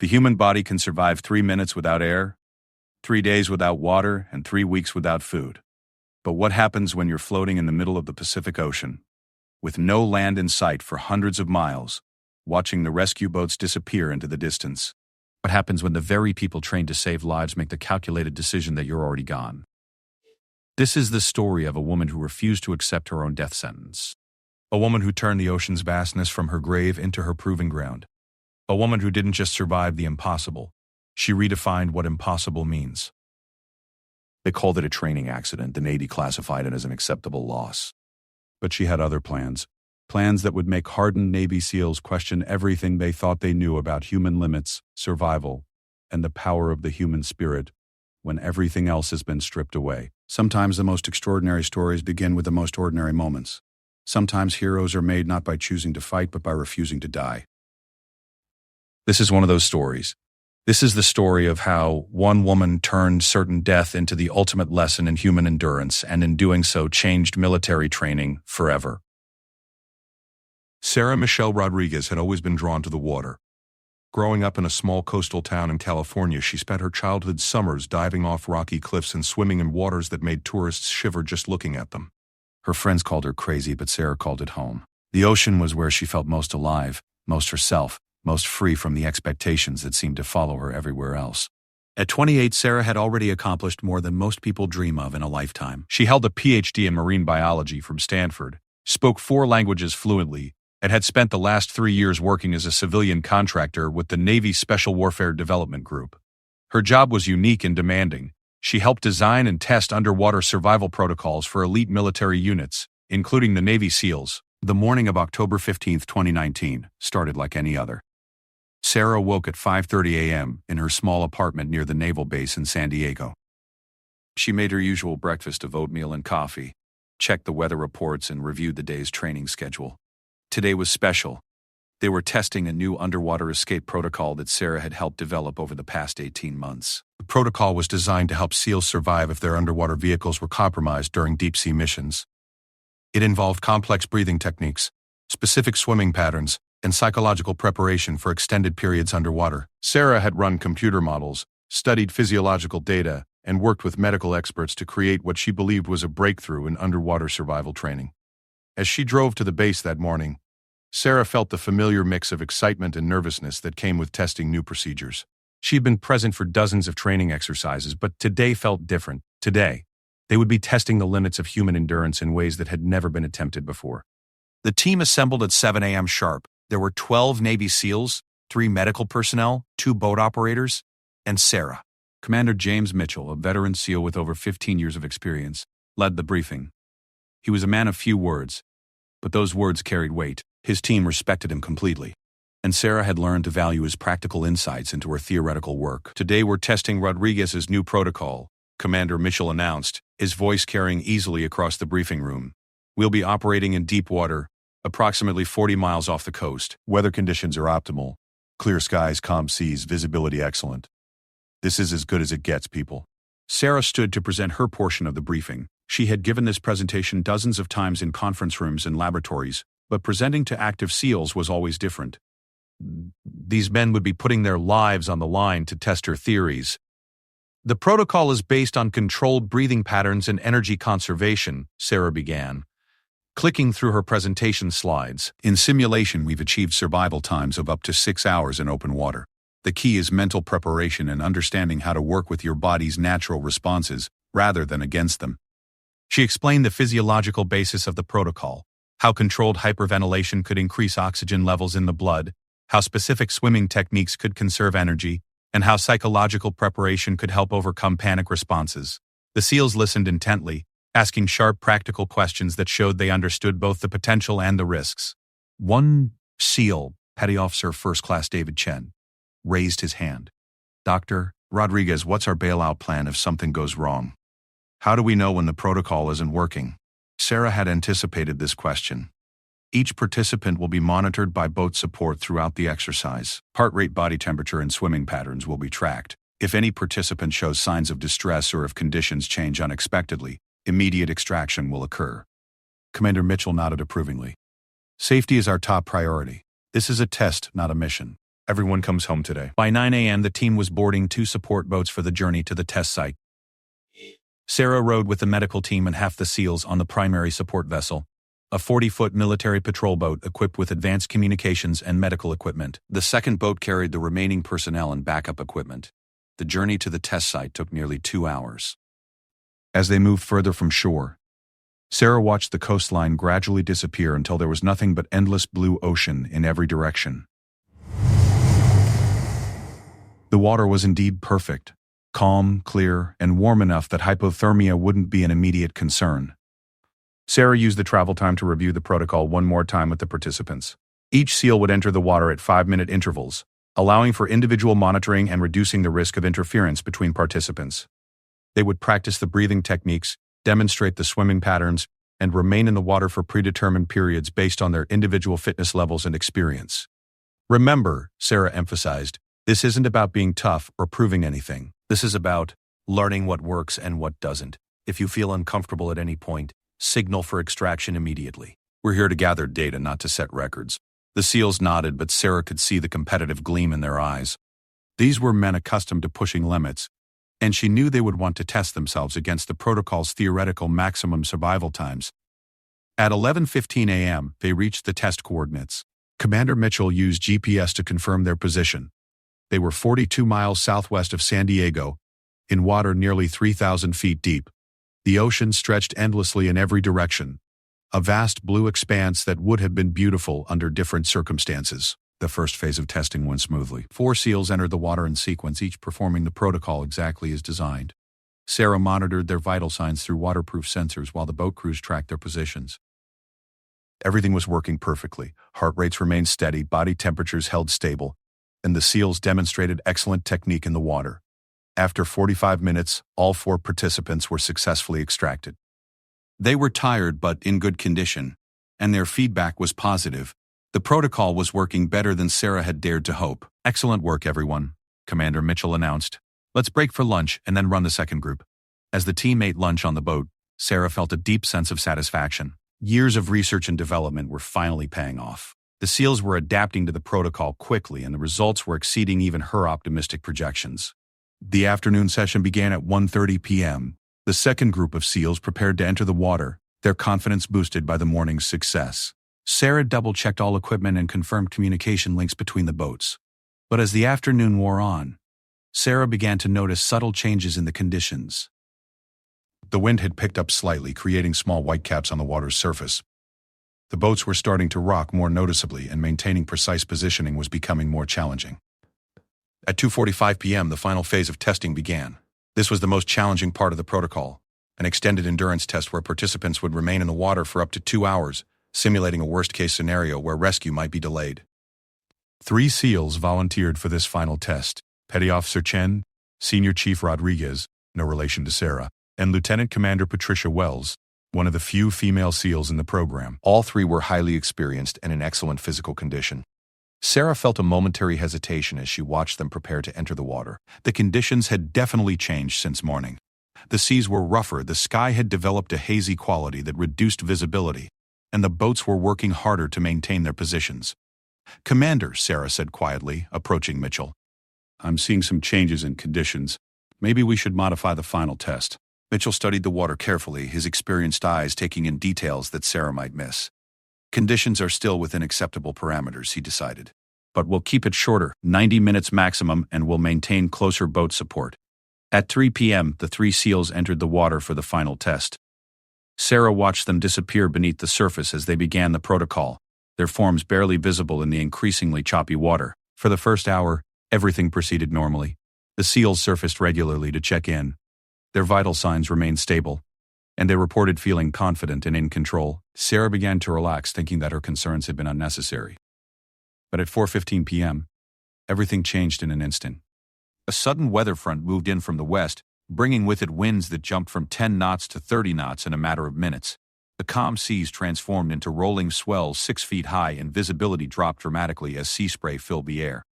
The human body can survive 3 minutes without air, 3 days without water, and 3 weeks without food. But what happens when you're floating in the middle of the Pacific Ocean, with no land in sight for hundreds of miles, watching the rescue boats disappear into the distance? What happens when the very people trained to save lives make the calculated decision that you're already gone? This is the story of a woman who refused to accept her own death sentence. A woman who turned the ocean's vastness from her grave into her proving ground. A woman who didn't just survive the impossible, she redefined what impossible means. They called it a training accident. The Navy classified it as an acceptable loss. But she had other plans. Plans that would make hardened Navy SEALs question everything they thought they knew about human limits, survival, and the power of the human spirit when everything else has been stripped away. Sometimes the most extraordinary stories begin with the most ordinary moments. Sometimes heroes are made not by choosing to fight, but by refusing to die. This is one of those stories. This is the story of how one woman turned certain death into the ultimate lesson in human endurance, and in doing so changed military training forever. Sarah Michelle Rodriguez had always been drawn to the water. Growing up in a small coastal town in California, she spent her childhood summers diving off rocky cliffs and swimming in waters that made tourists shiver just looking at them. Her friends called her crazy, but Sarah called it home. The ocean was where she felt most alive, most herself, most free from the expectations that seemed to follow her everywhere else. At 28, Sarah had already accomplished more than most people dream of in a lifetime. She held a PhD in marine biology from Stanford, spoke 4 languages fluently, and had spent the last 3 years working as a civilian contractor with the Navy's Special Warfare Development Group. Her job was unique and demanding. She helped design and test underwater survival protocols for elite military units, including the Navy SEALs. The morning of October 15, 2019, started like any other. Sarah woke at 5:30 a.m. in her small apartment near the naval base in San Diego. She made her usual breakfast of oatmeal and coffee, checked the weather reports, and reviewed the day's training schedule. Today was special. They were testing a new underwater escape protocol that Sarah had helped develop over the past 18 months. The protocol was designed to help SEALs survive if their underwater vehicles were compromised during deep-sea missions. It involved complex breathing techniques, specific swimming patterns, and psychological preparation for extended periods underwater. Sarah had run computer models, studied physiological data, and worked with medical experts to create what she believed was a breakthrough in underwater survival training. As she drove to the base that morning, Sarah felt the familiar mix of excitement and nervousness that came with testing new procedures. She had been present for dozens of training exercises, but today felt different. Today, they would be testing the limits of human endurance in ways that had never been attempted before. The team assembled at 7 a.m. sharp. There were 12 Navy SEALs, 3 medical personnel, 2 boat operators, and Sarah. Commander James Mitchell, a veteran SEAL with over 15 years of experience, led the briefing. He was a man of few words, but those words carried weight. His team respected him completely, and Sarah had learned to value his practical insights into her theoretical work. Today we're testing Rodriguez's new protocol, Commander Mitchell announced, his voice carrying easily across the briefing room. We'll be operating in deep water, approximately 40 miles off the coast. Weather conditions are optimal. Clear skies, calm seas, visibility excellent. This is as good as it gets, people. Sarah stood to present her portion of the briefing. She had given this presentation dozens of times in conference rooms and laboratories, but presenting to active SEALs was always different. These men would be putting their lives on the line to test her theories. The protocol is based on controlled breathing patterns and energy conservation, Sarah began, clicking through her presentation slides. In simulation, we've achieved survival times of up to 6 hours in open water. The key is mental preparation and understanding how to work with your body's natural responses rather than against them. She explained the physiological basis of the protocol, how controlled hyperventilation could increase oxygen levels in the blood, how specific swimming techniques could conserve energy, and how psychological preparation could help overcome panic responses. The SEALs listened intently, asking sharp practical questions that showed they understood both the potential and the risks. One SEAL, Petty Officer First Class David Chen, raised his hand. Dr. Rodriguez, what's our bailout plan if something goes wrong? How do we know when the protocol isn't working? Sarah had anticipated this question. Each participant will be monitored by boat support throughout the exercise. Heart rate, body temperature, and swimming patterns will be tracked. If any participant shows signs of distress or if conditions change unexpectedly, immediate extraction will occur. Commander Mitchell nodded approvingly. Safety is our top priority. This is a test, not a mission. Everyone comes home today. By 9 a.m., the team was boarding 2 support boats for the journey to the test site. Sarah rowed with the medical team and half the SEALs on the primary support vessel, a 40-foot military patrol boat equipped with advanced communications and medical equipment. The second boat carried the remaining personnel and backup equipment. The journey to the test site took nearly 2 hours. As they moved further from shore, Sarah watched the coastline gradually disappear until there was nothing but endless blue ocean in every direction. The water was indeed perfect, calm, clear, and warm enough that hypothermia wouldn't be an immediate concern. Sarah used the travel time to review the protocol one more time with the participants. Each SEAL would enter the water at 5-minute intervals, allowing for individual monitoring and reducing the risk of interference between participants. They would practice the breathing techniques, demonstrate the swimming patterns, and remain in the water for predetermined periods based on their individual fitness levels and experience. Remember, Sarah emphasized, this isn't about being tough or proving anything. This is about learning what works and what doesn't. If you feel uncomfortable at any point, signal for extraction immediately. We're here to gather data, not to set records. The SEALs nodded, but Sarah could see the competitive gleam in their eyes. These were men accustomed to pushing limits, and she knew they would want to test themselves against the protocol's theoretical maximum survival times. At 11:15 a.m., they reached the test coordinates. Commander Mitchell used GPS to confirm their position. They were 42 miles southwest of San Diego, in water nearly 3,000 feet deep. The ocean stretched endlessly in every direction, a vast blue expanse that would have been beautiful under different circumstances. The first phase of testing went smoothly. 4 SEALs entered the water in sequence, each performing the protocol exactly as designed. Sarah monitored their vital signs through waterproof sensors while the boat crews tracked their positions. Everything was working perfectly. Heart rates remained steady, body temperatures held stable, and the SEALs demonstrated excellent technique in the water. After 45 minutes, all 4 participants were successfully extracted. They were tired but in good condition, and their feedback was positive. The protocol was working better than Sarah had dared to hope. Excellent work, everyone, Commander Mitchell announced. Let's break for lunch and then run the second group. As the team ate lunch on the boat, Sarah felt a deep sense of satisfaction. Years of research and development were finally paying off. The SEALs were adapting to the protocol quickly, and the results were exceeding even her optimistic projections. The afternoon session began at 1:30 p.m. The second group of SEALs prepared to enter the water, their confidence boosted by the morning's success. Sarah double-checked all equipment and confirmed communication links between the boats. But as the afternoon wore on, Sarah began to notice subtle changes in the conditions. The wind had picked up slightly, creating small whitecaps on the water's surface. The boats were starting to rock more noticeably, and maintaining precise positioning was becoming more challenging. At 2:45 p.m., the final phase of testing began. This was the most challenging part of the protocol, an extended endurance test where participants would remain in the water for up to 2 hours, simulating a worst-case scenario where rescue might be delayed. 3 SEALs volunteered for this final test: Petty Officer Chen, Senior Chief Rodriguez, no relation to Sarah, and Lieutenant Commander Patricia Wells, one of the few female SEALs in the program. All 3 were highly experienced and in excellent physical condition. Sarah felt a momentary hesitation as she watched them prepare to enter the water. The conditions had definitely changed since morning. The seas were rougher, the sky had developed a hazy quality that reduced visibility, and the boats were working harder to maintain their positions. "Commander," Sarah said quietly, approaching Mitchell, "I'm seeing some changes in conditions. Maybe we should modify the final test." Mitchell studied the water carefully, his experienced eyes taking in details that Sarah might miss. "Conditions are still within acceptable parameters," he decided. "But we'll keep it shorter, 90 minutes maximum, and we'll maintain closer boat support." At 3 p.m., the 3 SEALs entered the water for the final test. Sarah watched them disappear beneath the surface as they began the protocol, their forms barely visible in the increasingly choppy water. For the first hour, everything proceeded normally. The SEALs surfaced regularly to check in. Their vital signs remained stable, and they reported feeling confident and in control. Sarah began to relax, thinking that her concerns had been unnecessary. But at 4:15 p.m., everything changed in an instant. A sudden weather front moved in from the west, bringing with it winds that jumped from 10 knots to 30 knots in a matter of minutes. The calm seas transformed into rolling swells 6 feet high, and visibility dropped dramatically as sea spray filled the air.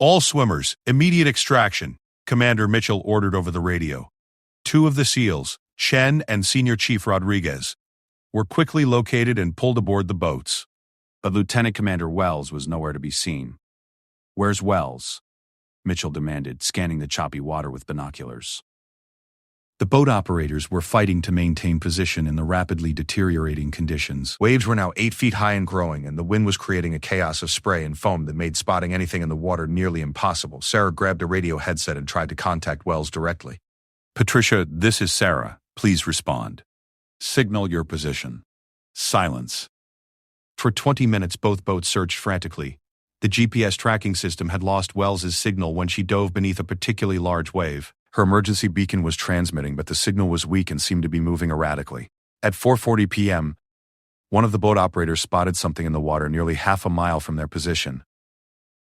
"All swimmers, immediate extraction," Commander Mitchell ordered over the radio. 2 of the SEALs, Chen and Senior Chief Rodriguez, were quickly located and pulled aboard the boats. But Lieutenant Commander Wells was nowhere to be seen. "Where's Wells?" Mitchell demanded, scanning the choppy water with binoculars. The boat operators were fighting to maintain position in the rapidly deteriorating conditions. Waves were now 8 feet high and growing, and the wind was creating a chaos of spray and foam that made spotting anything in the water nearly impossible. Sarah grabbed a radio headset and tried to contact Wells directly. "Patricia, this is Sarah. Please respond. Signal your position." Silence. For 20 minutes, both boats searched frantically. The GPS tracking system had lost Wells's signal when she dove beneath a particularly large wave. Her emergency beacon was transmitting, but the signal was weak and seemed to be moving erratically. At 4:40 p.m., one of the boat operators spotted something in the water nearly half a mile from their position.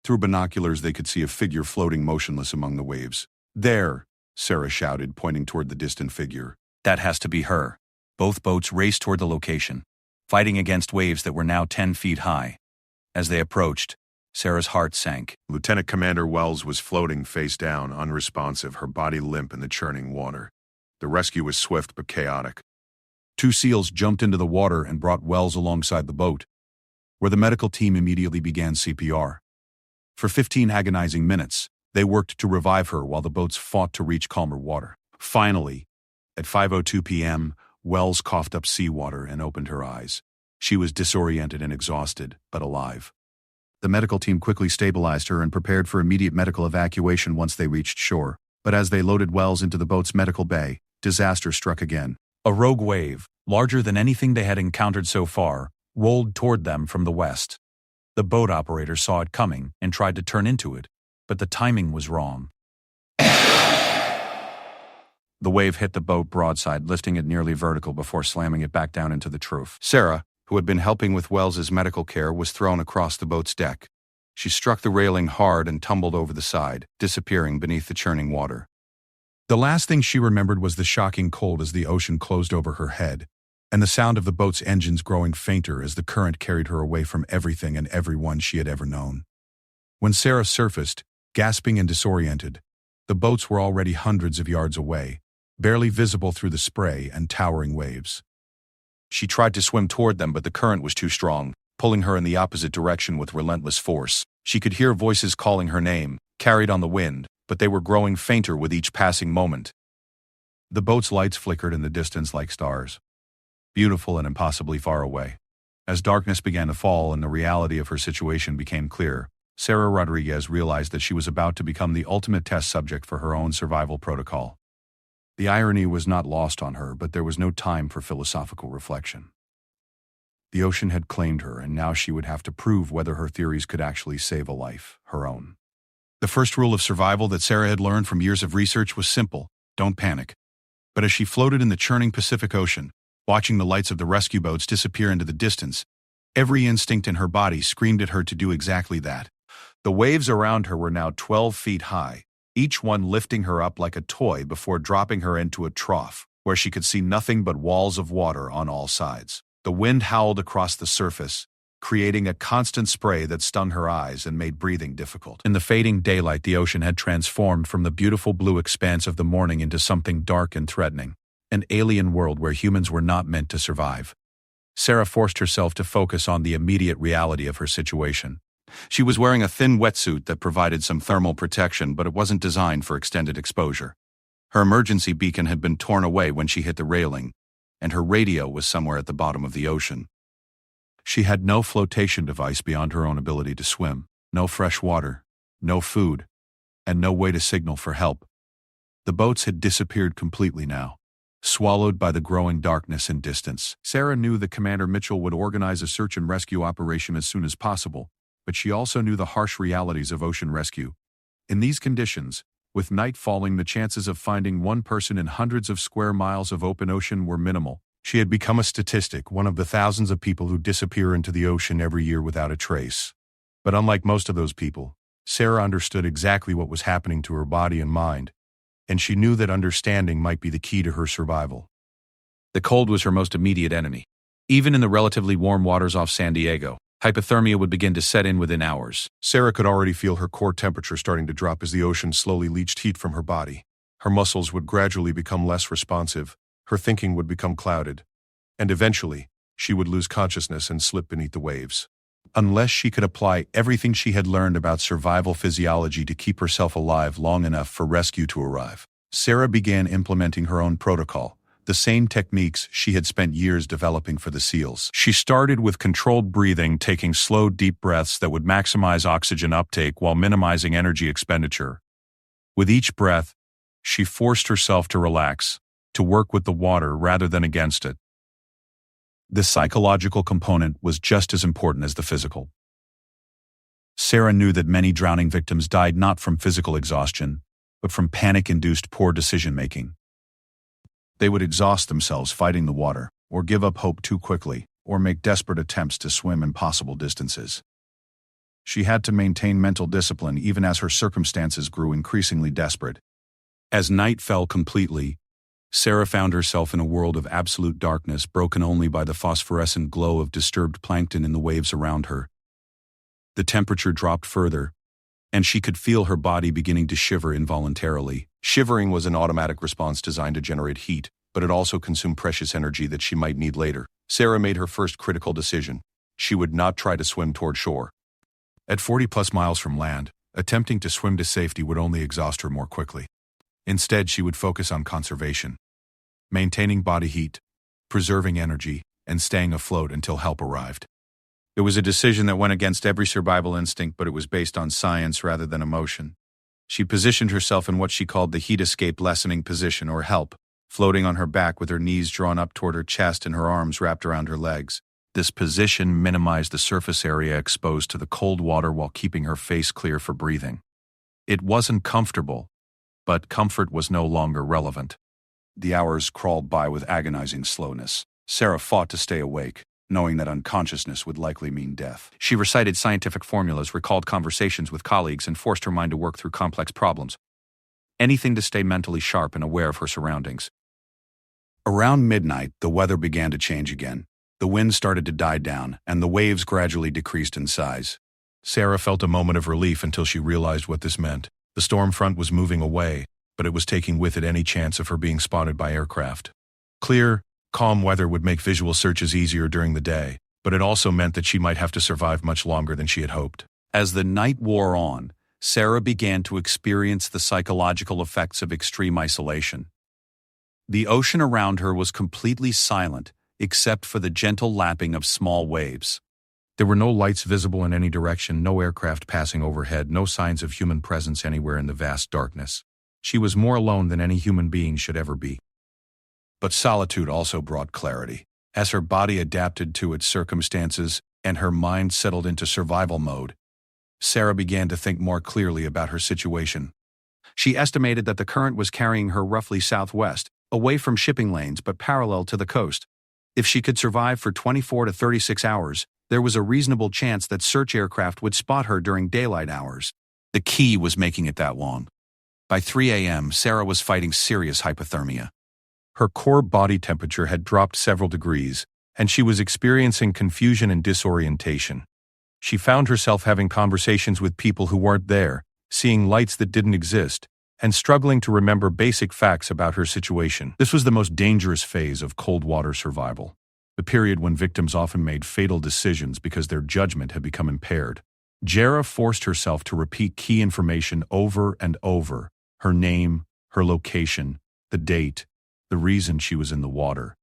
Through binoculars, they could see a figure floating motionless among the waves. "There," Sarah shouted, pointing toward the distant figure. "That has to be her." Both boats raced toward the location, fighting against waves that were now 10 feet high. As they approached, Sarah's heart sank. Lieutenant Commander Wells was floating face down, unresponsive, her body limp in the churning water. The rescue was swift but chaotic. 2 SEALs jumped into the water and brought Wells alongside the boat, where the medical team immediately began CPR. For 15 agonizing minutes, they worked to revive her while the boats fought to reach calmer water. Finally, at 5:02 p.m., Wells coughed up seawater and opened her eyes. She was disoriented and exhausted, but alive. The medical team quickly stabilized her and prepared for immediate medical evacuation once they reached shore. But as they loaded Wells into the boat's medical bay, disaster struck again. A rogue wave, larger than anything they had encountered so far, rolled toward them from the west. The boat operator saw it coming and tried to turn into it, but the timing was wrong. The wave hit the boat broadside, lifting it nearly vertical before slamming it back down into the trough. Sarah, who had been helping with Wells's medical care, was thrown across the boat's deck. She struck the railing hard and tumbled over the side, disappearing beneath the churning water. The last thing she remembered was the shocking cold as the ocean closed over her head, and the sound of the boat's engines growing fainter as the current carried her away from everything and everyone she had ever known. When Sarah surfaced, gasping and disoriented, the boats were already hundreds of yards away, barely visible through the spray and towering waves. She tried to swim toward them, but the current was too strong, pulling her in the opposite direction with relentless force. She could hear voices calling her name, carried on the wind, but they were growing fainter with each passing moment. The boat's lights flickered in the distance like stars, beautiful and impossibly far away. As darkness began to fall and the reality of her situation became clear, Sarah Rodriguez realized that she was about to become the ultimate test subject for her own survival protocol. The irony was not lost on her, but there was no time for philosophical reflection. The ocean had claimed her, and now she would have to prove whether her theories could actually save a life, her own. The first rule of survival that Sarah had learned from years of research was simple: don't panic. But as she floated in the churning Pacific Ocean, watching the lights of the rescue boats disappear into the distance, every instinct in her body screamed at her to do exactly that. The waves around her were now 12 feet high, each one lifting her up like a toy before dropping her into a trough, where she could see nothing but walls of water on all sides. The wind howled across the surface, creating a constant spray that stung her eyes and made breathing difficult. In the fading daylight, the ocean had transformed from the beautiful blue expanse of the morning into something dark and threatening, an alien world where humans were not meant to survive. Sarah forced herself to focus on the immediate reality of her situation. She was wearing a thin wetsuit that provided some thermal protection, but it wasn't designed for extended exposure. Her emergency beacon had been torn away when she hit the railing, and her radio was somewhere at the bottom of the ocean. She had no flotation device beyond her own ability to swim, no fresh water, no food, and no way to signal for help. The boats had disappeared completely now, swallowed by the growing darkness and distance. Sarah knew that Commander Mitchell would organize a search and rescue operation as soon as possible, but she also knew the harsh realities of ocean rescue. In these conditions, with night falling, the chances of finding one person in hundreds of square miles of open ocean were minimal. She had become a statistic, one of the thousands of people who disappear into the ocean every year without a trace. But unlike most of those people, Sarah understood exactly what was happening to her body and mind, and she knew that understanding might be the key to her survival. The cold was her most immediate enemy. Even in the relatively warm waters off San Diego, hypothermia would begin to set in within hours. Sarah could already feel her core temperature starting to drop as the ocean slowly leached heat from her body. Her muscles would gradually become less responsive, her thinking would become clouded, and eventually, she would lose consciousness and slip beneath the waves. unless she could apply everything she had learned about survival physiology to keep herself alive long enough for rescue to arrive. Sarah began implementing her own protocol, the same techniques she had spent years developing for the SEALs. She started with controlled breathing, taking slow, deep breaths that would maximize oxygen uptake while minimizing energy expenditure. With each breath, she forced herself to relax, to work with the water rather than against it. The psychological component was just as important as the physical. Sarah knew that many drowning victims died not from physical exhaustion, but from panic-induced poor decision-making. They would exhaust themselves fighting the water, or give up hope too quickly, or make desperate attempts to swim impossible distances. She had to maintain mental discipline even as her circumstances grew increasingly desperate. As night fell completely, Sarah found herself in a world of absolute darkness, broken only by the phosphorescent glow of disturbed plankton in the waves around her. The temperature dropped further, and she could feel her body beginning to shiver involuntarily. Shivering was an automatic response designed to generate heat, but it also consumed precious energy that she might need later. Sarah made her first critical decision. She would not try to swim toward shore. At 40+ miles from land, attempting to swim to safety would only exhaust her more quickly. Instead, she would focus on conservation, maintaining body heat, preserving energy, and staying afloat until help arrived. It was a decision that went against every survival instinct, but it was based on science rather than emotion. She positioned herself in what she called the heat escape lessening position, or HELP, floating on her back with her knees drawn up toward her chest and her arms wrapped around her legs. This position minimized the surface area exposed to the cold water while keeping her face clear for breathing. It wasn't comfortable, but comfort was no longer relevant. The hours crawled by with agonizing slowness. Sarah fought to stay awake, knowing that unconsciousness would likely mean death. She recited scientific formulas, recalled conversations with colleagues, and forced her mind to work through complex problems. Anything to stay mentally sharp and aware of her surroundings. Around midnight, the weather began to change again. The wind started to die down, and the waves gradually decreased in size. Sarah felt a moment of relief until she realized what this meant. The storm front was moving away, but it was taking with it any chance of her being spotted by aircraft. Clear, calm weather would make visual searches easier during the day, but it also meant that she might have to survive much longer than she had hoped. As the night wore on, Sarah began to experience the psychological effects of extreme isolation. The ocean around her was completely silent, except for the gentle lapping of small waves. There were no lights visible in any direction, no aircraft passing overhead, no signs of human presence anywhere in the vast darkness. She was more alone than any human being should ever be. But solitude also brought clarity. As her body adapted to its circumstances and her mind settled into survival mode, Sarah began to think more clearly about her situation. She estimated that the current was carrying her roughly southwest, away from shipping lanes but parallel to the coast. If she could survive for 24 to 36 hours, there was a reasonable chance that search aircraft would spot her during daylight hours. The key was making it that long. By 3 a.m., Sarah was fighting serious hypothermia. Her core body temperature had dropped several degrees, and she was experiencing confusion and disorientation. She found herself having conversations with people who weren't there, seeing lights that didn't exist, and struggling to remember basic facts about her situation. This was the most dangerous phase of cold water survival, the period when victims often made fatal decisions because their judgment had become impaired. Sarah forced herself to repeat key information over and over: her name, her location, the date, the reason she was in the water.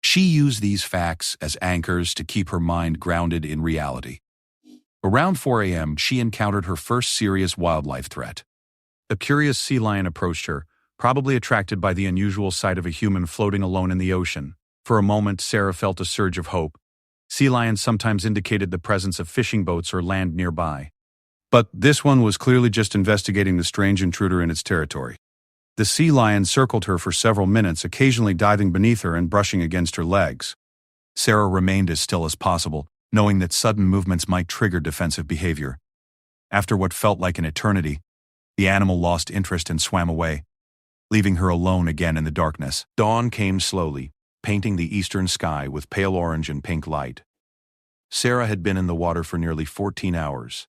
She used these facts as anchors to keep her mind grounded in reality. Around 4 a.m., she encountered her first serious wildlife threat. A curious sea lion approached her, probably attracted by the unusual sight of a human floating alone in the ocean. For a moment, Sarah felt a surge of hope. Sea lions sometimes indicated the presence of fishing boats or land nearby. But this one was clearly just investigating the strange intruder in its territory. The sea lion circled her for several minutes, occasionally diving beneath her and brushing against her legs. Sarah remained as still as possible, knowing that sudden movements might trigger defensive behavior. After what felt like an eternity, the animal lost interest and swam away, leaving her alone again in the darkness. Dawn came slowly, painting the eastern sky with pale orange and pink light. Sarah had been in the water for nearly 14 hours,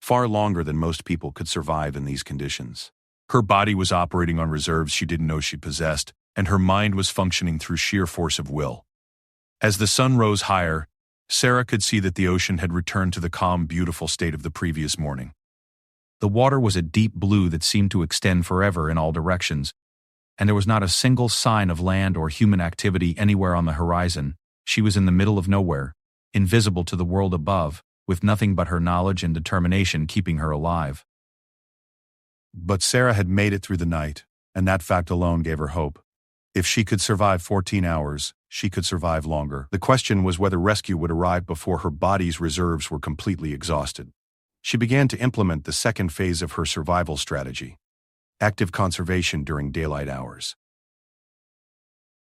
far longer than most people could survive in these conditions. Her body was operating on reserves she didn't know she possessed, and her mind was functioning through sheer force of will. As the sun rose higher, Sarah could see that the ocean had returned to the calm, beautiful state of the previous morning. The water was a deep blue that seemed to extend forever in all directions, and there was not a single sign of land or human activity anywhere on the horizon. She was in the middle of nowhere, invisible to the world above, with nothing but her knowledge and determination keeping her alive. But Sarah had made it through the night, and that fact alone gave her hope. If she could survive 14 hours, she could survive longer. The question was whether rescue would arrive before her body's reserves were completely exhausted. She began to implement the second phase of her survival strategy: active conservation during daylight hours.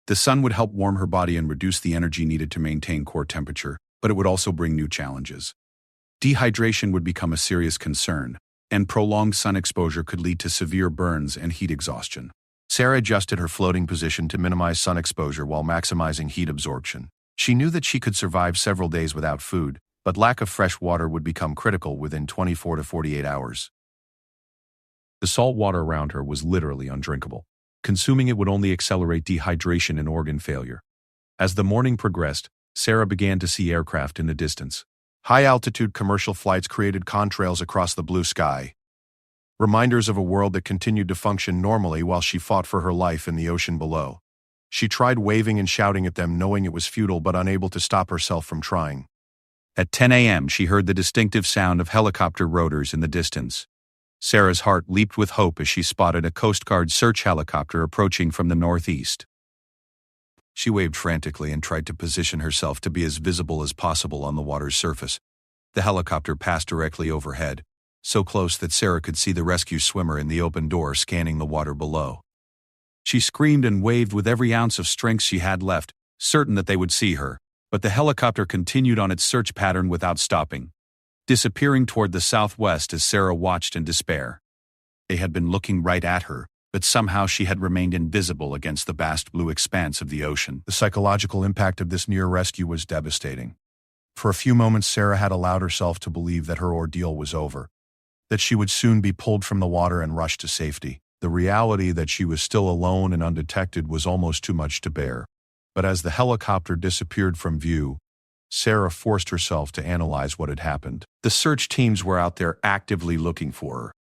The sun would help warm her body and reduce the energy needed to maintain core temperature, but it would also bring new challenges. Dehydration would become a serious concern, and prolonged sun exposure could lead to severe burns and heat exhaustion. Sarah adjusted her floating position to minimize sun exposure while maximizing heat absorption. She knew that she could survive several days without food, but lack of fresh water would become critical within 24 to 48 hours. The salt water around her was literally undrinkable. Consuming it would only accelerate dehydration and organ failure. As the morning progressed, Sarah began to see aircraft in the distance. High-altitude commercial flights created contrails across the blue sky, reminders of a world that continued to function normally while she fought for her life in the ocean below. She tried waving and shouting at them, knowing it was futile but unable to stop herself from trying. At 10 a.m., she heard the distinctive sound of helicopter rotors in the distance. Sarah's heart leaped with hope as she spotted a Coast Guard search helicopter approaching from the northeast. She waved frantically and tried to position herself to be as visible as possible on the water's surface. The helicopter passed directly overhead, so close that Sarah could see the rescue swimmer in the open door scanning the water below. She screamed and waved with every ounce of strength she had left, certain that they would see her, but the helicopter continued on its search pattern without stopping, disappearing toward the southwest as Sarah watched in despair. They had been looking right at her, but somehow she had remained invisible against the vast blue expanse of the ocean. The psychological impact of this near rescue was devastating. For a few moments, Sarah had allowed herself to believe that her ordeal was over, that she would soon be pulled from the water and rushed to safety. The reality that she was still alone and undetected was almost too much to bear. But as the helicopter disappeared from view, Sarah forced herself to analyze what had happened. The search teams were out there actively looking for her.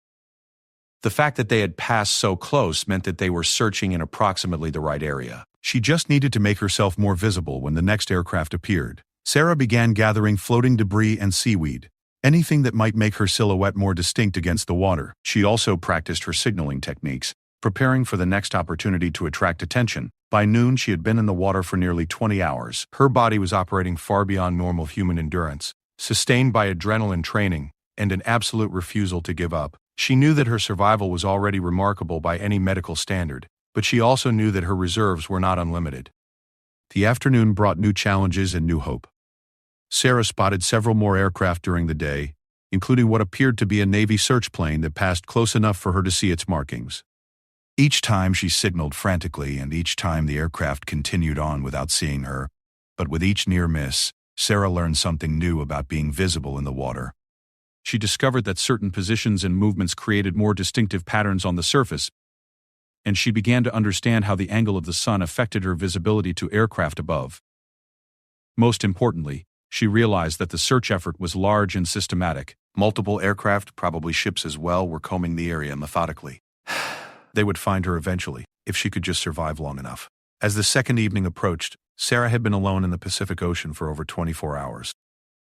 The fact that they had passed so close meant that they were searching in approximately the right area. She just needed to make herself more visible when the next aircraft appeared. Sarah began gathering floating debris and seaweed, anything that might make her silhouette more distinct against the water. She also practiced her signaling techniques, preparing for the next opportunity to attract attention. By noon, she had been in the water for nearly 20 hours. Her body was operating far beyond normal human endurance, sustained by adrenaline training and an absolute refusal to give up. She knew that her survival was already remarkable by any medical standard, but she also knew that her reserves were not unlimited. The afternoon brought new challenges and new hope. Sarah spotted several more aircraft during the day, including what appeared to be a Navy search plane that passed close enough for her to see its markings. Each time she signaled frantically, and each time the aircraft continued on without seeing her. But with each near miss, Sarah learned something new about being visible in the water. She discovered that certain positions and movements created more distinctive patterns on the surface, and she began to understand how the angle of the sun affected her visibility to aircraft above. Most importantly, she realized that the search effort was large and systematic. Multiple aircraft, probably ships as well, were combing the area methodically. They would find her eventually, if she could just survive long enough. As the second evening approached, Sarah had been alone in the Pacific Ocean for over 24 hours.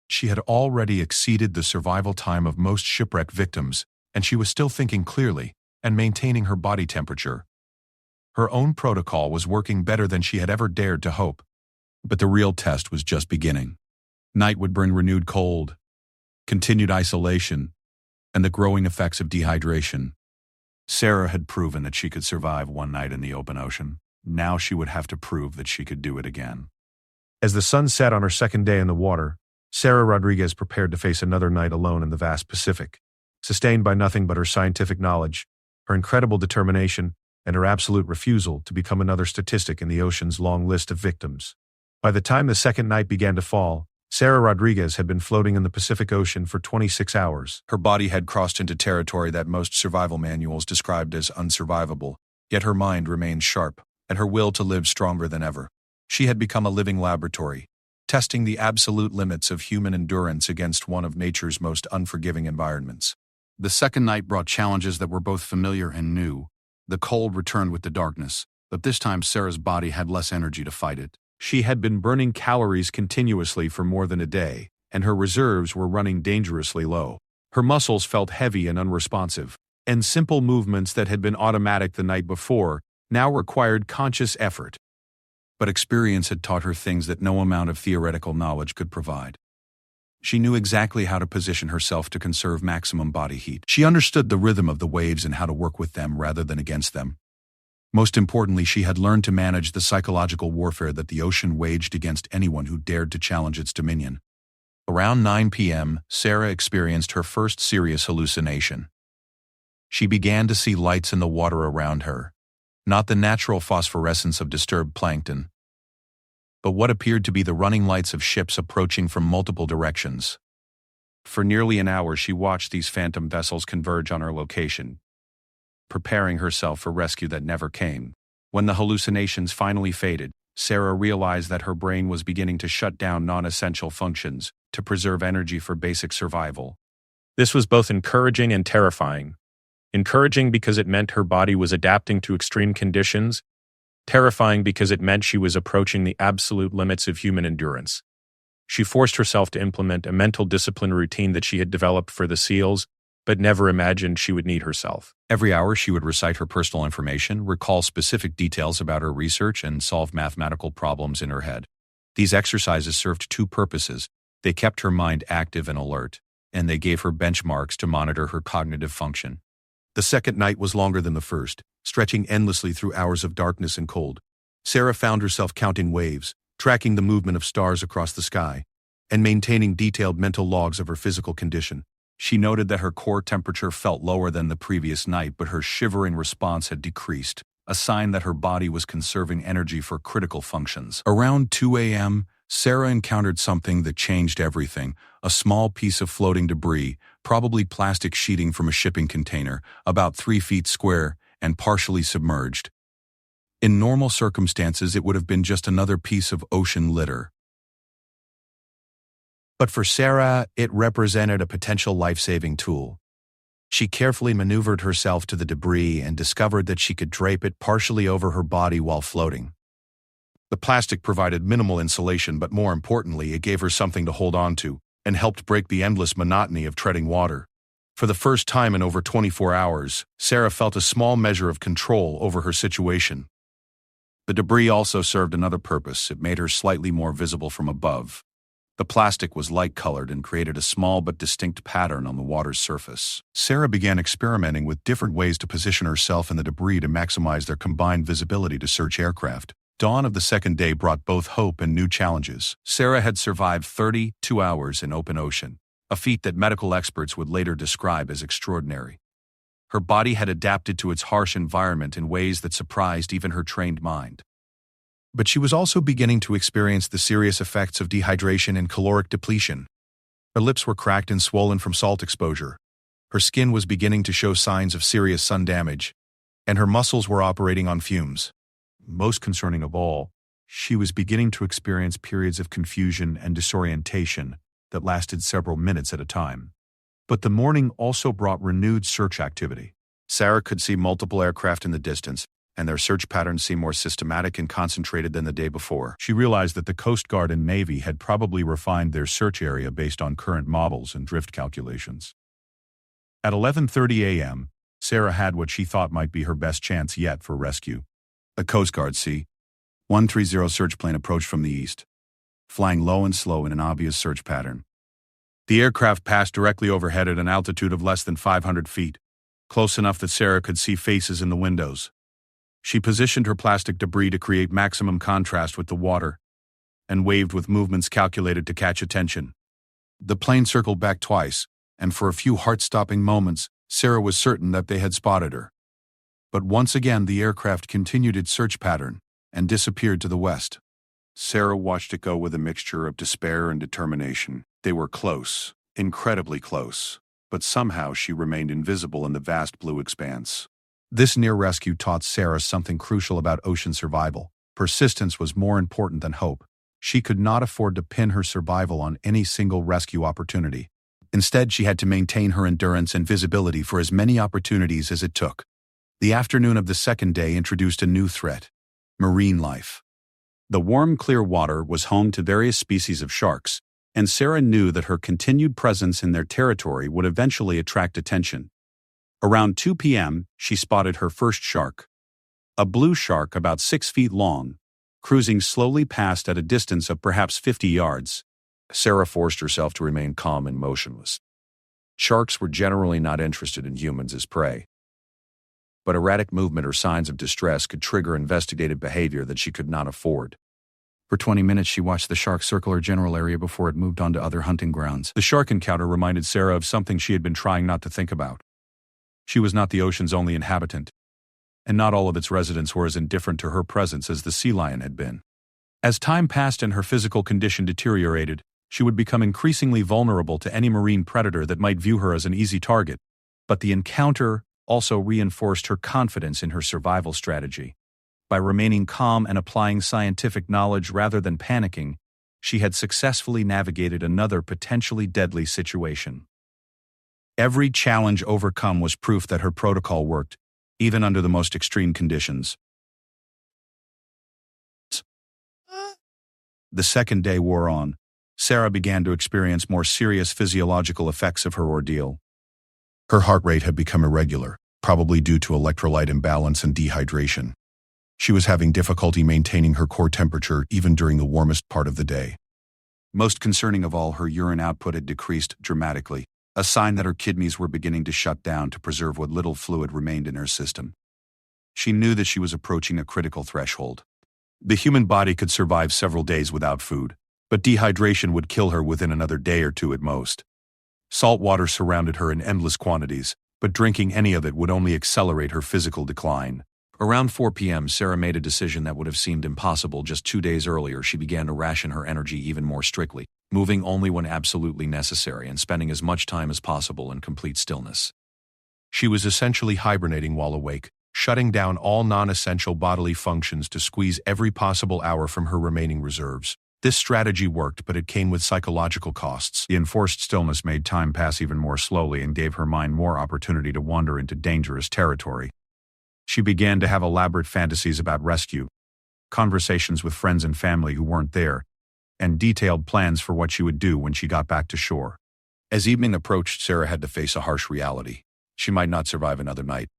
She had already exceeded the survival time of most shipwreck victims, and she was still thinking clearly and maintaining her body temperature. Her own protocol was working better than she had ever dared to hope. But the real test was just beginning. Night would bring renewed cold, continued isolation, and the growing effects of dehydration. Sarah had proven that she could survive one night in the open ocean. Now she would have to prove that she could do it again. As the sun set on her second day in the water, Sarah Rodriguez prepared to face another night alone in the vast Pacific, sustained by nothing but her scientific knowledge, her incredible determination, and her absolute refusal to become another statistic in the ocean's long list of victims. By the time the second night began to fall, Sarah Rodriguez had been floating in the Pacific Ocean for 26 hours. Her body had crossed into territory that most survival manuals described as unsurvivable, yet her mind remained sharp, and her will to live stronger than ever. She had become a living laboratory, testing the absolute limits of human endurance against one of nature's most unforgiving environments. The second night brought challenges that were both familiar and new. The cold returned with the darkness, but this time Sarah's body had less energy to fight it. She had been burning calories continuously for more than a day, and her reserves were running dangerously low. Her muscles felt heavy and unresponsive, and simple movements that had been automatic the night before now required conscious effort. But experience had taught her things that no amount of theoretical knowledge could provide. She knew exactly how to position herself to conserve maximum body heat. She understood the rhythm of the waves and how to work with them rather than against them. Most importantly, she had learned to manage the psychological warfare that the ocean waged against anyone who dared to challenge its dominion. Around 9 p.m., Sarah experienced her first serious hallucination. She began to see lights in the water around her, not the natural phosphorescence of disturbed plankton, but what appeared to be the running lights of ships approaching from multiple directions. For nearly an hour she watched these phantom vessels converge on her location, preparing herself for rescue that never came. When the hallucinations finally faded, Sarah realized that her brain was beginning to shut down non-essential functions to preserve energy for basic survival. This was both encouraging and terrifying. Encouraging because it meant her body was adapting to extreme conditions, terrifying because it meant she was approaching the absolute limits of human endurance. She forced herself to implement a mental discipline routine that she had developed for the SEALs, but never imagined she would need herself. Every hour she would recite her personal information, recall specific details about her research, and solve mathematical problems in her head. These exercises served two purposes. They kept her mind active and alert, and they gave her benchmarks to monitor her cognitive function. The second night was longer than the first, stretching endlessly through hours of darkness and cold. Sarah found herself counting waves, tracking the movement of stars across the sky, and maintaining detailed mental logs of her physical condition. She noted that her core temperature felt lower than the previous night, but her shivering response had decreased, a sign that her body was conserving energy for critical functions. Around 2 a.m., Sarah encountered something that changed everything: a small piece of floating debris, probably plastic sheeting from a shipping container, about 3 feet square and partially submerged. In normal circumstances, it would have been just another piece of ocean litter. But for Sarah, it represented a potential life-saving tool. She carefully maneuvered herself to the debris and discovered that she could drape it partially over her body while floating. The plastic provided minimal insulation, but more importantly, it gave her something to hold on to and helped break the endless monotony of treading water. For the first time in over 24 hours, Sarah felt a small measure of control over her situation. The debris also served another purpose. It made her slightly more visible from above. The plastic was light-colored and created a small but distinct pattern on the water's surface. Sarah began experimenting with different ways to position herself in the debris to maximize their combined visibility to search aircraft. Dawn of the second day brought both hope and new challenges. Sarah had survived 32 hours in open ocean, a feat that medical experts would later describe as extraordinary. Her body had adapted to its harsh environment in ways that surprised even her trained mind. But she was also beginning to experience the serious effects of dehydration and caloric depletion. Her lips were cracked and swollen from salt exposure. Her skin was beginning to show signs of serious sun damage, and her muscles were operating on fumes. Most concerning of all, she was beginning to experience periods of confusion and disorientation that lasted several minutes at a time. But the morning also brought renewed search activity. Sarah could see multiple aircraft in the distance, and their search patterns seemed more systematic and concentrated than the day before. She realized that the Coast Guard and Navy had probably refined their search area based on current models and drift calculations. At 11:30 a.m., Sarah had what she thought might be her best chance yet for rescue. A Coast Guard C-130 search plane approached from the east, flying low and slow in an obvious search pattern. The aircraft passed directly overhead at an altitude of less than 500 feet, close enough that Sarah could see faces in the windows. She positioned her plastic debris to create maximum contrast with the water and waved with movements calculated to catch attention. The plane circled back twice, and for a few heart-stopping moments, Sarah was certain that they had spotted her. But once again, the aircraft continued its search pattern and disappeared to the west. Sarah watched it go with a mixture of despair and determination. They were close, incredibly close, but somehow she remained invisible in the vast blue expanse. This near rescue taught Sarah something crucial about ocean survival. Persistence was more important than hope. She could not afford to pin her survival on any single rescue opportunity. Instead, she had to maintain her endurance and visibility for as many opportunities as it took. The afternoon of the second day introduced a new threat: marine life. The warm, clear water was home to various species of sharks, and Sarah knew that her continued presence in their territory would eventually attract attention. Around 2 p.m., she spotted her first shark. A blue shark about 6 feet long, cruising slowly past at a distance of perhaps 50 yards. Sarah forced herself to remain calm and motionless. Sharks were generally not interested in humans as prey, but erratic movement or signs of distress could trigger investigative behavior that she could not afford. For 20 minutes, she watched the shark circle her general area before it moved on to other hunting grounds. The shark encounter reminded Sarah of something she had been trying not to think about. She was not the ocean's only inhabitant, and not all of its residents were as indifferent to her presence as the sea lion had been. As time passed and her physical condition deteriorated, she would become increasingly vulnerable to any marine predator that might view her as an easy target. But the encounter also reinforced her confidence in her survival strategy. By remaining calm and applying scientific knowledge rather than panicking, she had successfully navigated another potentially deadly situation. Every challenge overcome was proof that her protocol worked, even under the most extreme conditions. The second day wore on. Sarah began to experience more serious physiological effects of her ordeal. Her heart rate had become irregular, probably due to electrolyte imbalance and dehydration. She was having difficulty maintaining her core temperature even during the warmest part of the day. Most concerning of all, her urine output had decreased dramatically, a sign that her kidneys were beginning to shut down to preserve what little fluid remained in her system. She knew that she was approaching a critical threshold. The human body could survive several days without food, but dehydration would kill her within another day or two at most. Salt water surrounded her in endless quantities, but drinking any of it would only accelerate her physical decline. Around 4 p.m., Sarah made a decision that would have seemed impossible just 2 days earlier. She began to ration her energy even more strictly, moving only when absolutely necessary and spending as much time as possible in complete stillness. She was essentially hibernating while awake, shutting down all non-essential bodily functions to squeeze every possible hour from her remaining reserves. This strategy worked, but it came with psychological costs. The enforced stillness made time pass even more slowly and gave her mind more opportunity to wander into dangerous territory. She began to have elaborate fantasies about rescue, conversations with friends and family who weren't there, and detailed plans for what she would do when she got back to shore. As evening approached, Sarah had to face a harsh reality. She might not survive another night.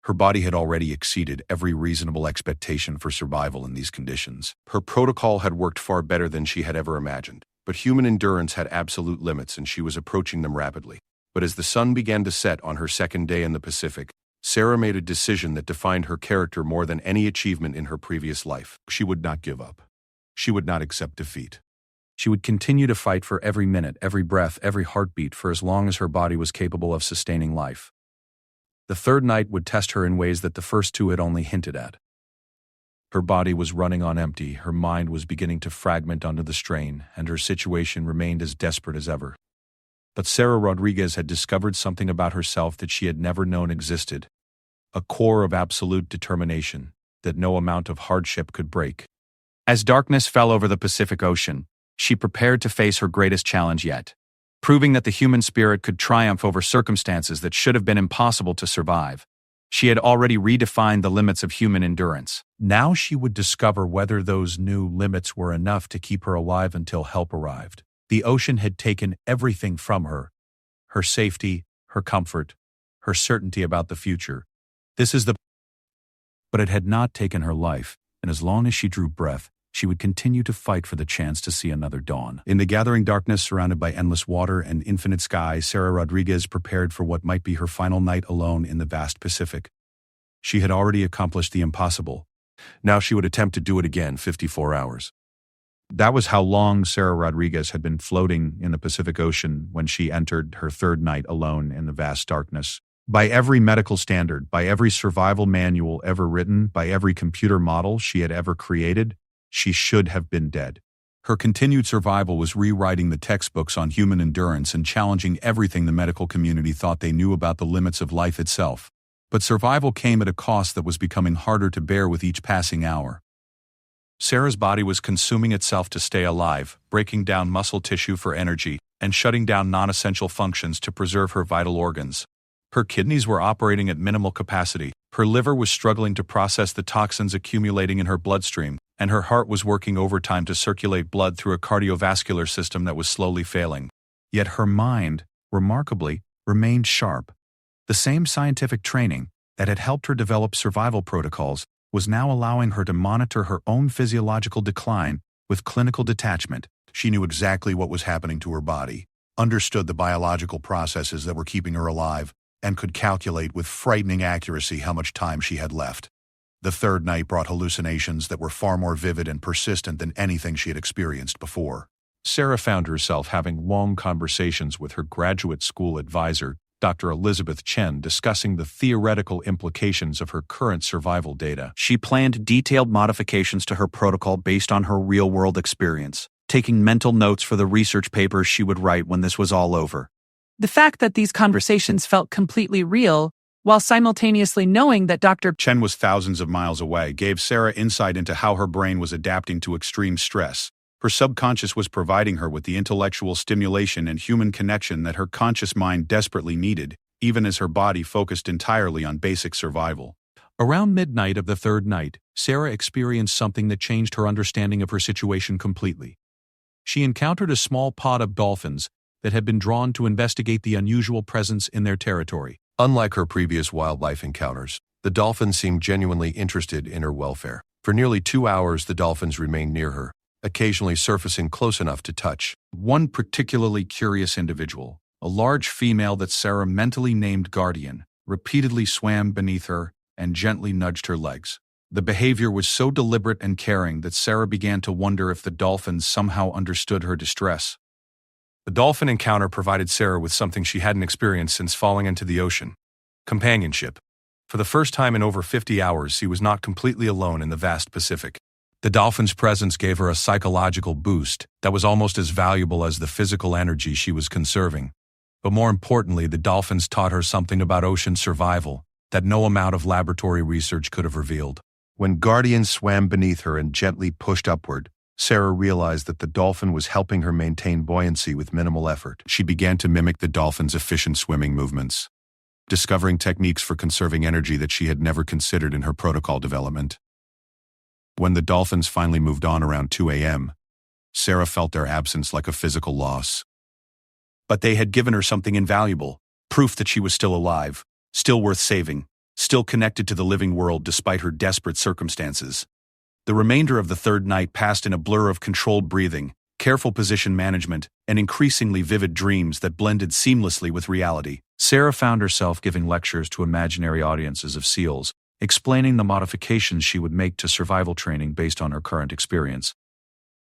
Her body had already exceeded every reasonable expectation for survival in these conditions. Her protocol had worked far better than she had ever imagined, but human endurance had absolute limits and she was approaching them rapidly. But as the sun began to set on her second day in the Pacific, Sarah made a decision that defined her character more than any achievement in her previous life. She would not give up. She would not accept defeat. She would continue to fight for every minute, every breath, every heartbeat for as long as her body was capable of sustaining life. The third night would test her in ways that the first two had only hinted at. Her body was running on empty, her mind was beginning to fragment under the strain, and her situation remained as desperate as ever. But Sarah Rodriguez had discovered something about herself that she had never known existed. A core of absolute determination that no amount of hardship could break. As darkness fell over the Pacific Ocean, she prepared to face her greatest challenge yet, proving that the human spirit could triumph over circumstances that should have been impossible to survive. She had already redefined the limits of human endurance. Now she would discover whether those new limits were enough to keep her alive until help arrived. The ocean had taken everything from her: her safety, her comfort, her certainty about the future. But it had not taken her life, and as long as she drew breath, she would continue to fight for the chance to see another dawn. In the gathering darkness, surrounded by endless water and infinite sky, Sarah Rodriguez prepared for what might be her final night alone in the vast Pacific. She had already accomplished the impossible. Now she would attempt to do it again, 54 hours. That was how long Sarah Rodriguez had been floating in the Pacific Ocean when she entered her third night alone in the vast darkness. By every medical standard, by every survival manual ever written, by every computer model she had ever created, she should have been dead. Her continued survival was rewriting the textbooks on human endurance and challenging everything the medical community thought they knew about the limits of life itself. But survival came at a cost that was becoming harder to bear with each passing hour. Sarah's body was consuming itself to stay alive, breaking down muscle tissue for energy, and shutting down non-essential functions to preserve her vital organs. Her kidneys were operating at minimal capacity, her liver was struggling to process the toxins accumulating in her bloodstream, and her heart was working overtime to circulate blood through a cardiovascular system that was slowly failing. Yet her mind, remarkably, remained sharp. The same scientific training that had helped her develop survival protocols was now allowing her to monitor her own physiological decline with clinical detachment. She knew exactly what was happening to her body, understood the biological processes that were keeping her alive, and could calculate with frightening accuracy how much time she had left. The third night brought hallucinations that were far more vivid and persistent than anything she had experienced before. Sarah found herself having long conversations with her graduate school advisor, Dr. Elizabeth Chen, discussing the theoretical implications of her current survival data. She planned detailed modifications to her protocol based on her real-world experience, taking mental notes for the research papers she would write when this was all over. The fact that these conversations felt completely real, while simultaneously knowing that Dr. Chen was thousands of miles away, gave Sarah insight into how her brain was adapting to extreme stress. Her subconscious was providing her with the intellectual stimulation and human connection that her conscious mind desperately needed, even as her body focused entirely on basic survival. Around midnight of the third night, Sarah experienced something that changed her understanding of her situation completely. She encountered a small pod of dolphins that had been drawn to investigate the unusual presence in their territory. Unlike her previous wildlife encounters, the dolphins seemed genuinely interested in her welfare. For nearly 2 hours, the dolphins remained near her, occasionally surfacing close enough to touch. One particularly curious individual, a large female that Sarah mentally named Guardian, repeatedly swam beneath her and gently nudged her legs. The behavior was so deliberate and caring that Sarah began to wonder if the dolphins somehow understood her distress. The dolphin encounter provided Sarah with something she hadn't experienced since falling into the ocean: companionship. For the first time in over 50 hours, she was not completely alone in the vast Pacific. The dolphin's presence gave her a psychological boost that was almost as valuable as the physical energy she was conserving. But more importantly, the dolphins taught her something about ocean survival that no amount of laboratory research could have revealed. When Guardian swam beneath her and gently pushed upward, Sarah realized that the dolphin was helping her maintain buoyancy with minimal effort. She began to mimic the dolphin's efficient swimming movements, discovering techniques for conserving energy that she had never considered in her protocol development. When the dolphins finally moved on around 2 a.m., Sarah felt their absence like a physical loss. But they had given her something invaluable, proof that she was still alive, still worth saving, still connected to the living world despite her desperate circumstances. The remainder of the third night passed in a blur of controlled breathing, careful position management, and increasingly vivid dreams that blended seamlessly with reality. Sarah found herself giving lectures to imaginary audiences of SEALs, explaining the modifications she would make to survival training based on her current experience.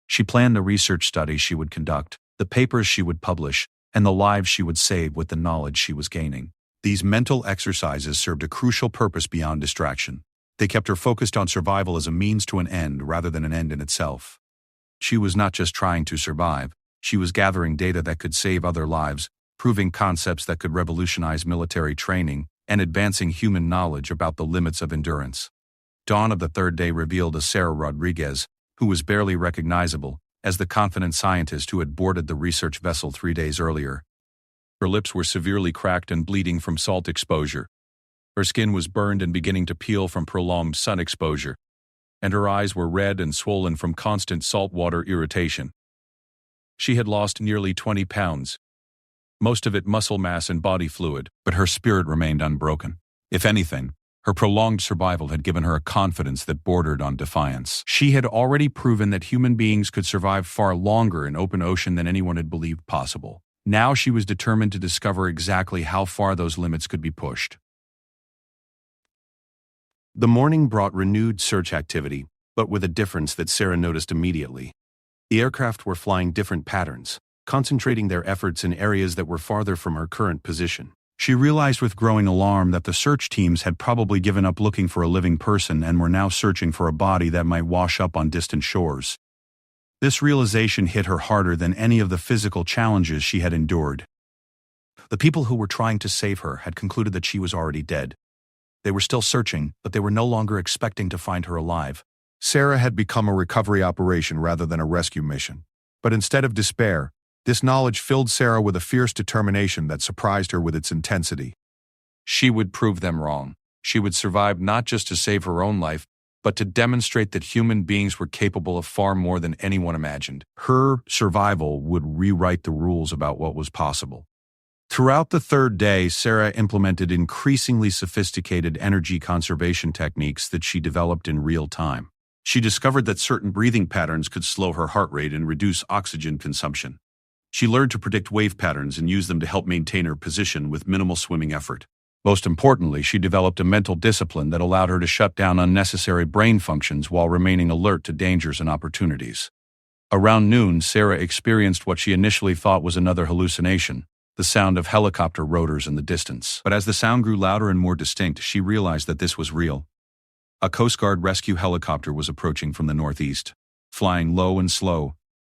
She planned the research studies she would conduct, the papers she would publish, and the lives she would save with the knowledge she was gaining. These mental exercises served a crucial purpose beyond distraction. They kept her focused on survival as a means to an end rather than an end in itself. She was not just trying to survive, she was gathering data that could save other lives, proving concepts that could revolutionize military training, and advancing human knowledge about the limits of endurance. Dawn of the third day revealed a Sarah Rodriguez, who was barely recognizable, as the confident scientist who had boarded the research vessel 3 days earlier. Her lips were severely cracked and bleeding from salt exposure. Her skin was burned and beginning to peel from prolonged sun exposure, and her eyes were red and swollen from constant saltwater irritation. She had lost nearly 20 pounds, most of it muscle mass and body fluid, but her spirit remained unbroken. If anything, her prolonged survival had given her a confidence that bordered on defiance. She had already proven that human beings could survive far longer in open ocean than anyone had believed possible. Now she was determined to discover exactly how far those limits could be pushed. The morning brought renewed search activity, but with a difference that Sarah noticed immediately. The aircraft were flying different patterns, concentrating their efforts in areas that were farther from her current position. She realized with growing alarm that the search teams had probably given up looking for a living person and were now searching for a body that might wash up on distant shores. This realization hit her harder than any of the physical challenges she had endured. The people who were trying to save her had concluded that she was already dead. They were still searching, but they were no longer expecting to find her alive. Sarah had become a recovery operation rather than a rescue mission. But instead of despair, this knowledge filled Sarah with a fierce determination that surprised her with its intensity. She would prove them wrong. She would survive not just to save her own life, but to demonstrate that human beings were capable of far more than anyone imagined. Her survival would rewrite the rules about what was possible. Throughout the third day, Sarah implemented increasingly sophisticated energy conservation techniques that she developed in real time. She discovered that certain breathing patterns could slow her heart rate and reduce oxygen consumption. She learned to predict wave patterns and use them to help maintain her position with minimal swimming effort. Most importantly, she developed a mental discipline that allowed her to shut down unnecessary brain functions while remaining alert to dangers and opportunities. Around noon, Sarah experienced what she initially thought was another hallucination, the sound of helicopter rotors in the distance. But as the sound grew louder and more distinct, she realized that this was real. A Coast Guard rescue helicopter was approaching from the northeast, flying low and slow,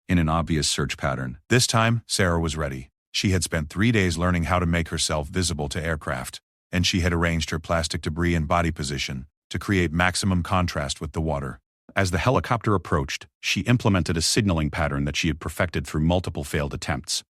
in an obvious search pattern. This time, Sarah was ready. She had spent 3 days learning how to make herself visible to aircraft, and she had arranged her plastic debris and body position to create maximum contrast with the water. As the helicopter approached, she implemented a signaling pattern that she had perfected through multiple failed attempts.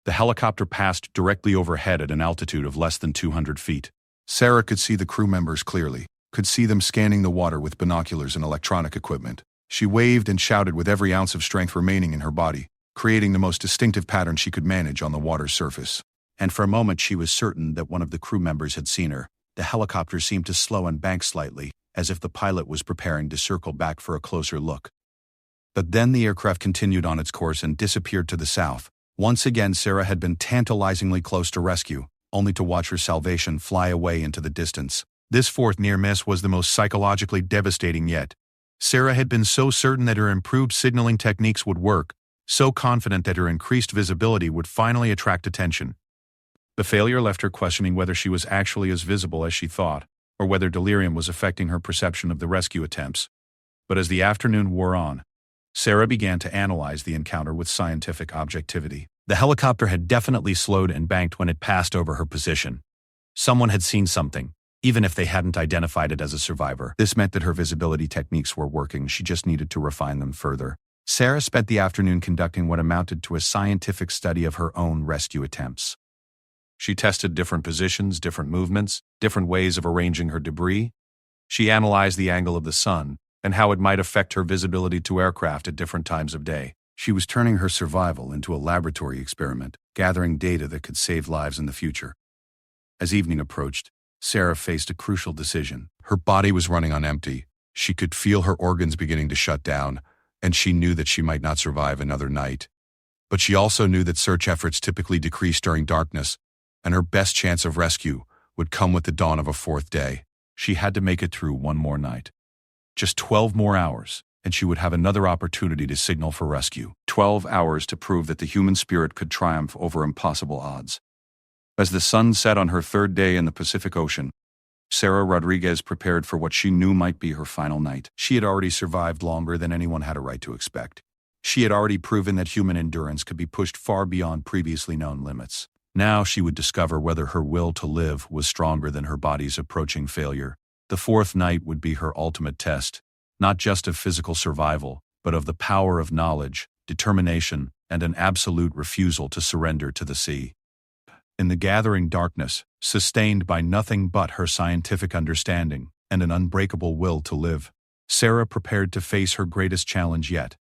The helicopter passed directly overhead at an altitude of less than 200 feet. Sarah could see the crew members clearly, could see them scanning the water with binoculars and electronic equipment. She waved and shouted with every ounce of strength remaining in her body, creating the most distinctive pattern she could manage on the water's surface. And for a moment she was certain that one of the crew members had seen her. The helicopter seemed to slow and bank slightly, as if the pilot was preparing to circle back for a closer look. But then the aircraft continued on its course and disappeared to the south. Once again, Sarah had been tantalizingly close to rescue, only to watch her salvation fly away into the distance. This fourth near miss was the most psychologically devastating yet. Sarah had been so certain that her improved signaling techniques would work, so confident that her increased visibility would finally attract attention. The failure left her questioning whether she was actually as visible as she thought, or whether delirium was affecting her perception of the rescue attempts. But as the afternoon wore on, Sarah began to analyze the encounter with scientific objectivity. The helicopter had definitely slowed and banked when it passed over her position. Someone had seen something, even if they hadn't identified it as a survivor. This meant that her visibility techniques were working. She just needed to refine them further. Sarah spent the afternoon conducting what amounted to a scientific study of her own rescue attempts. She tested different positions, different movements, different ways of arranging her debris. She analyzed the angle of the sun and how it might affect her visibility to aircraft at different times of day. She was turning her survival into a laboratory experiment, gathering data that could save lives in the future. As evening approached, Sarah faced a crucial decision. Her body was running on empty. She could feel her organs beginning to shut down, and she knew that she might not survive another night. But she also knew that search efforts typically decrease during darkness, and her best chance of rescue would come with the dawn of a fourth day. She had to make it through one more night. Just 12 more hours, and she would have another opportunity to signal for rescue. 12 hours to prove that the human spirit could triumph over impossible odds. As the sun set on her third day in the Pacific Ocean, Sarah Rodriguez prepared for what she knew might be her final night. She had already survived longer than anyone had a right to expect. She had already proven that human endurance could be pushed far beyond previously known limits. Now she would discover whether her will to live was stronger than her body's approaching failure. The fourth night would be her ultimate test, not just of physical survival, but of the power of knowledge, determination, and an absolute refusal to surrender to the sea. In the gathering darkness, sustained by nothing but her scientific understanding and an unbreakable will to live, Sarah prepared to face her greatest challenge yet.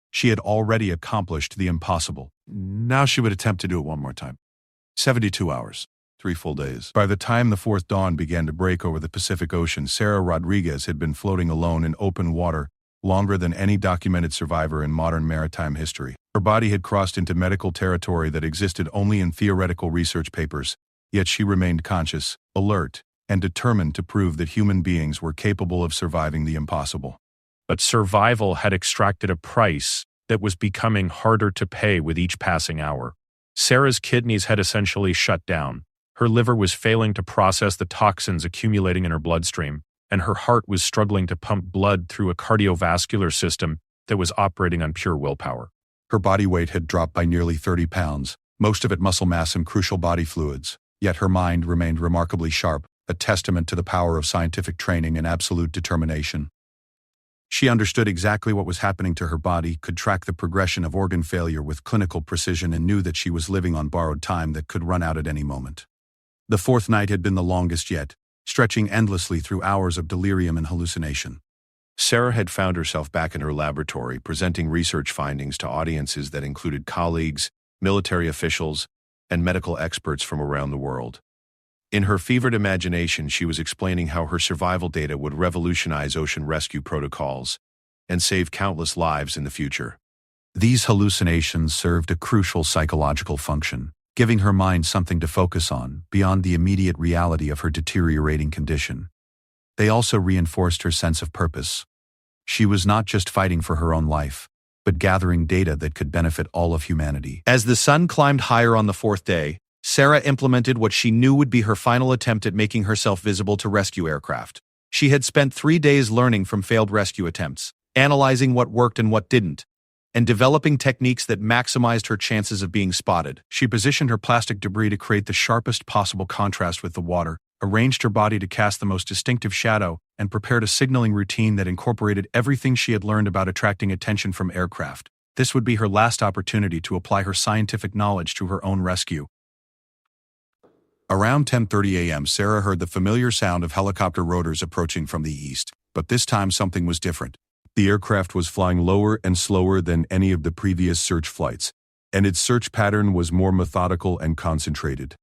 She had already accomplished the impossible. Now she would attempt to do it one more time. 72 hours, 3 full days. By the time the fourth dawn began to break over the Pacific Ocean, Sarah Rodriguez had been floating alone in open water longer than any documented survivor in modern maritime history. Her body had crossed into medical territory that existed only in theoretical research papers, yet she remained conscious, alert, and determined to prove that human beings were capable of surviving the impossible. But survival had extracted a price that was becoming harder to pay with each passing hour. Sarah's kidneys had essentially shut down. Her liver was failing to process the toxins accumulating in her bloodstream, and her heart was struggling to pump blood through a cardiovascular system that was operating on pure willpower. Her body weight had dropped by nearly 30 pounds, most of it muscle mass and crucial body fluids, yet her mind remained remarkably sharp, a testament to the power of scientific training and absolute determination. She understood exactly what was happening to her body, could track the progression of organ failure with clinical precision, and knew that she was living on borrowed time that could run out at any moment. The fourth night had been the longest yet, stretching endlessly through hours of delirium and hallucination. Sarah had found herself back in her laboratory, presenting research findings to audiences that included colleagues, military officials, and medical experts from around the world. In her fevered imagination, she was explaining how her survival data would revolutionize ocean rescue protocols and save countless lives in the future. These hallucinations served a crucial psychological function, giving her mind something to focus on beyond the immediate reality of her deteriorating condition. They also reinforced her sense of purpose. She was not just fighting for her own life, but gathering data that could benefit all of humanity. As the sun climbed higher on the fourth day, Sarah implemented what she knew would be her final attempt at making herself visible to rescue aircraft. She had spent 3 days learning from failed rescue attempts, analyzing what worked and what didn't, and developing techniques that maximized her chances of being spotted. She positioned her plastic debris to create the sharpest possible contrast with the water, arranged her body to cast the most distinctive shadow, and prepared a signaling routine that incorporated everything she had learned about attracting attention from aircraft. This would be her last opportunity to apply her scientific knowledge to her own rescue. Around 10:30 a.m., Sarah heard the familiar sound of helicopter rotors approaching from the east, but this time something was different. The aircraft was flying lower and slower than any of the previous search flights, and its search pattern was more methodical and concentrated.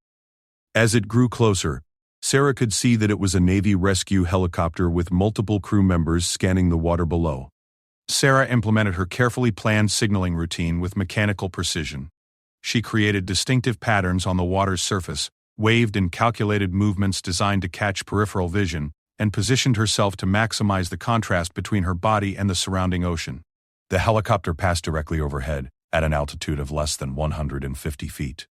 As it grew closer, Sarah could see that it was a Navy rescue helicopter with multiple crew members scanning the water below. Sarah implemented her carefully planned signaling routine with mechanical precision. She created distinctive patterns on the water's surface, waved in calculated movements designed to catch peripheral vision, and positioned herself to maximize the contrast between her body and the surrounding ocean. The helicopter passed directly overhead, at an altitude of less than 150 feet.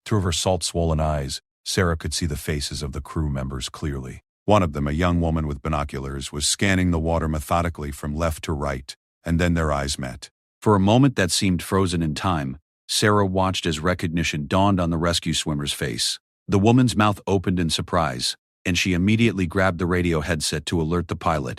Through her salt-swollen eyes, Sarah could see the faces of the crew members clearly. One of them, a young woman with binoculars, was scanning the water methodically from left to right, and then their eyes met. For a moment that seemed frozen in time, Sarah watched as recognition dawned on the rescue swimmer's face. The woman's mouth opened in surprise, and she immediately grabbed the radio headset to alert the pilot.